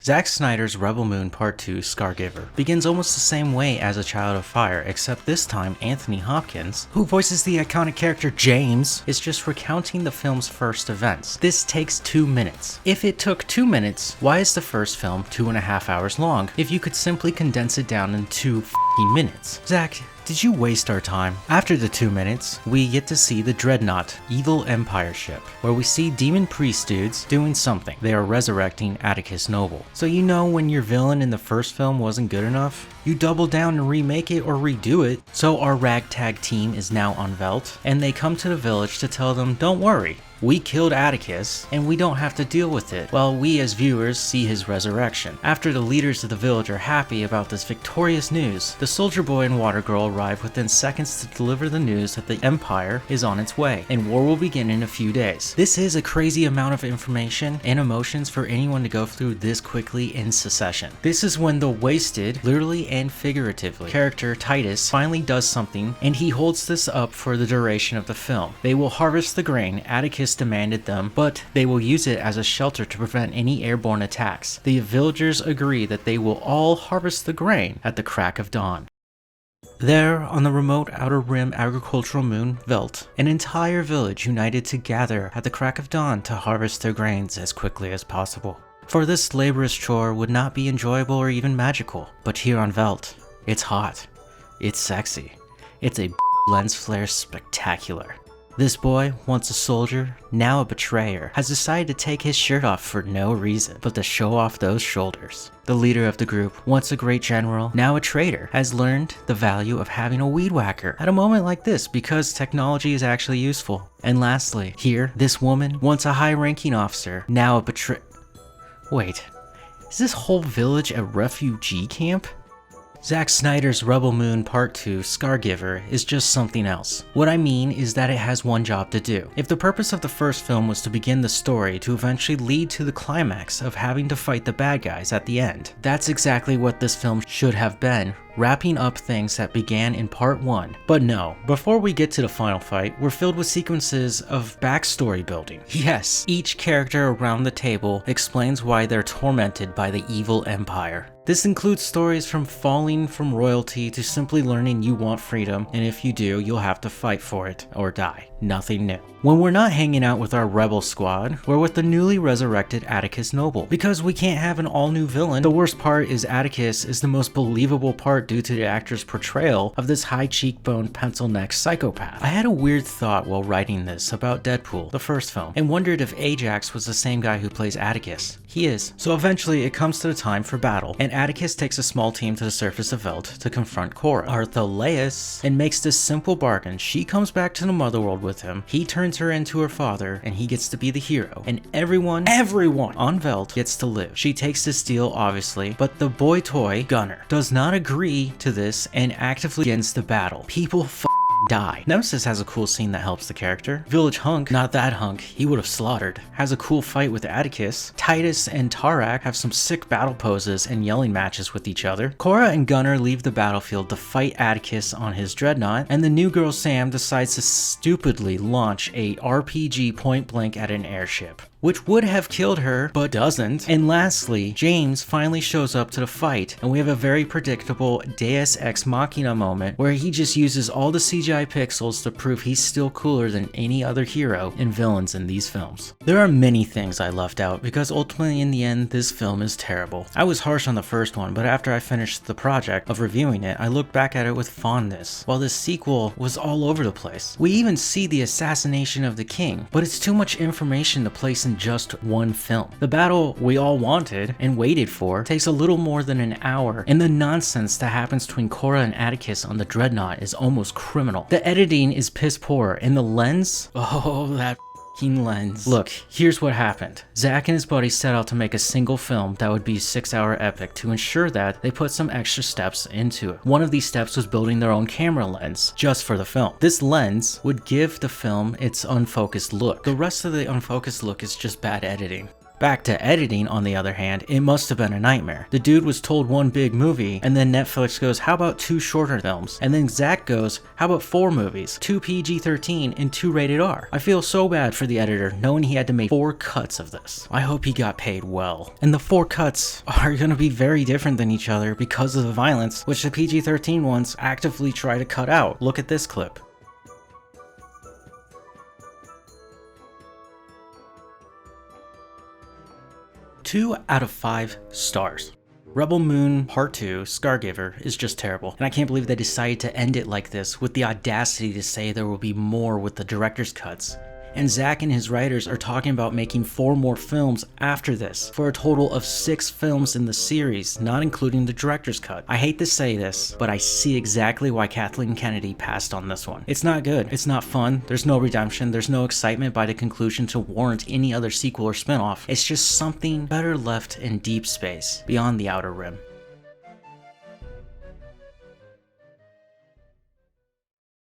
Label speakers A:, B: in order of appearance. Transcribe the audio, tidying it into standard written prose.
A: Zack Snyder's Rebel Moon Part 2 Scargiver begins almost the same way as A Child of Fire, except this time Anthony Hopkins, who voices the iconic character James, is just recounting the film's first events. This takes 2 minutes. If it took 2 minutes, why is the first film 2.5 hours long if you could simply condense it down in 2 minutes? Zack, did you waste our time? After the 2 minutes, we get to see the Dreadnought Evil Empire ship, where we see demon priest dudes doing something. They are resurrecting Atticus Noble. So you know when your villain in the first film wasn't good enough, you double down and remake it or redo it. So our ragtag team is now on Velt, and they come to the village to tell them, don't worry, we killed Atticus, and we don't have to deal with it, while we as viewers see his resurrection. After the leaders of the village are happy about this victorious news, the soldier boy and water girl arrive within seconds to deliver the news that the Empire is on its way, and war will begin in a few days. This is a crazy amount of information and emotions for anyone to go through this quickly in succession. This is when the wasted, literally and figuratively, character Titus finally does something, and he holds this up for the duration of the film. They will harvest the grain Atticus demanded them, but they will use it as a shelter to prevent any airborne attacks. The villagers agree that they will all harvest the grain at the crack of dawn. There, on the remote outer rim agricultural moon Velt, an entire village united to gather at the crack of dawn to harvest their grains as quickly as possible. For this laborious chore would not be enjoyable or even magical, but here on Velt, it's hot, it's sexy, it's a lens flare spectacular. This boy, once a soldier, now a betrayer, has decided to take his shirt off for no reason but to show off those shoulders. The leader of the group, once a great general, now a traitor, has learned the value of having a weed whacker at a moment like this because technology is actually useful. And lastly, here, this woman, once a high-ranking officer, now a Wait, is this whole village a refugee camp? Zack Snyder's Rebel Moon Part 2 Scargiver is just something else. What I mean is that it has one job to do. If the purpose of the first film was to begin the story to eventually lead to the climax of having to fight the bad guys at the end, that's exactly what this film should have been, wrapping up things that began in part 1. But no, before we get to the final fight, we're filled with sequences of backstory building. Yes, each character around the table explains why they're tormented by the evil empire. This includes stories from falling from royalty to simply learning you want freedom, and if you do, you'll have to fight for it or die. Nothing new. When we're not hanging out with our rebel squad, we're with the newly resurrected Atticus Noble. Because we can't have an all-new villain, the worst part is Atticus is the most believable part due to the actor's portrayal of this high cheekbone, pencil-neck psychopath. I had a weird thought while writing this about Deadpool, the first film, and wondered if Ajax was the same guy who plays Atticus. He is. So eventually it comes to the time for battle, and Atticus takes a small team to the surface of Velt to confront Cora, Arthaleus, and makes this simple bargain. She comes back to the motherworld with him, he turns her into her father, and he gets to be the hero, and everyone on Velt gets to live. She takes this deal, obviously, but the boy toy, Gunner, does not agree to this and actively begins the battle. People die. Nemesis has a cool scene that helps the character. Village Hunk, not that hunk, he would have slaughtered, has a cool fight with Atticus. Titus and Tarak have some sick battle poses and yelling matches with each other. Cora and Gunner leave the battlefield to fight Atticus on his dreadnought, and the new girl Sam decides to stupidly launch a RPG point blank at an airship, which would have killed her, but doesn't. And lastly, James finally shows up to the fight, and we have a very predictable Deus Ex Machina moment where he just uses all the CGI pixels to prove he's still cooler than any other hero and villains in these films. There are many things I left out because ultimately in the end, this film is terrible. I was harsh on the first one, but after I finished the project of reviewing it, I looked back at it with fondness, while this sequel was all over the place. We even see the assassination of the king, but it's too much information to place in just one film. The battle we all wanted and waited for takes a little more than an hour, and the nonsense that happens between Cora and Atticus on the dreadnought is almost criminal. The editing is piss poor, and the lens, oh, that lens. Look, here's what happened. Zack and his buddies set out to make a single film that would be a 6-hour epic to ensure that they put some extra steps into it. One of these steps was building their own camera lens just for the film. This lens would give the film its unfocused look. The rest of the unfocused look is just bad editing. Back to editing, on the other hand, it must have been a nightmare. The dude was told one big movie, and then Netflix goes, how about 2 shorter films? And then Zach goes, how about 4 movies? 2 PG-13 and 2 rated R. I feel so bad for the editor knowing he had to make 4 cuts of this. I hope he got paid well. And the 4 cuts are gonna be very different than each other because of the violence, which the PG-13 ones actively try to cut out. Look at this clip. Two out of 5 stars. Rebel Moon Part 2, Scargiver, is just terrible, and I can't believe they decided to end it like this with the audacity to say there will be more with the director's cuts. And Zach and his writers are talking about making 4 more films after this, for a total of 6 films in the series, not including the director's cut. I hate to say this, but I see exactly why Kathleen Kennedy passed on this one. It's not good, it's not fun, there's no redemption, there's no excitement by the conclusion to warrant any other sequel or spinoff. It's just something better left in deep space, beyond the Outer Rim.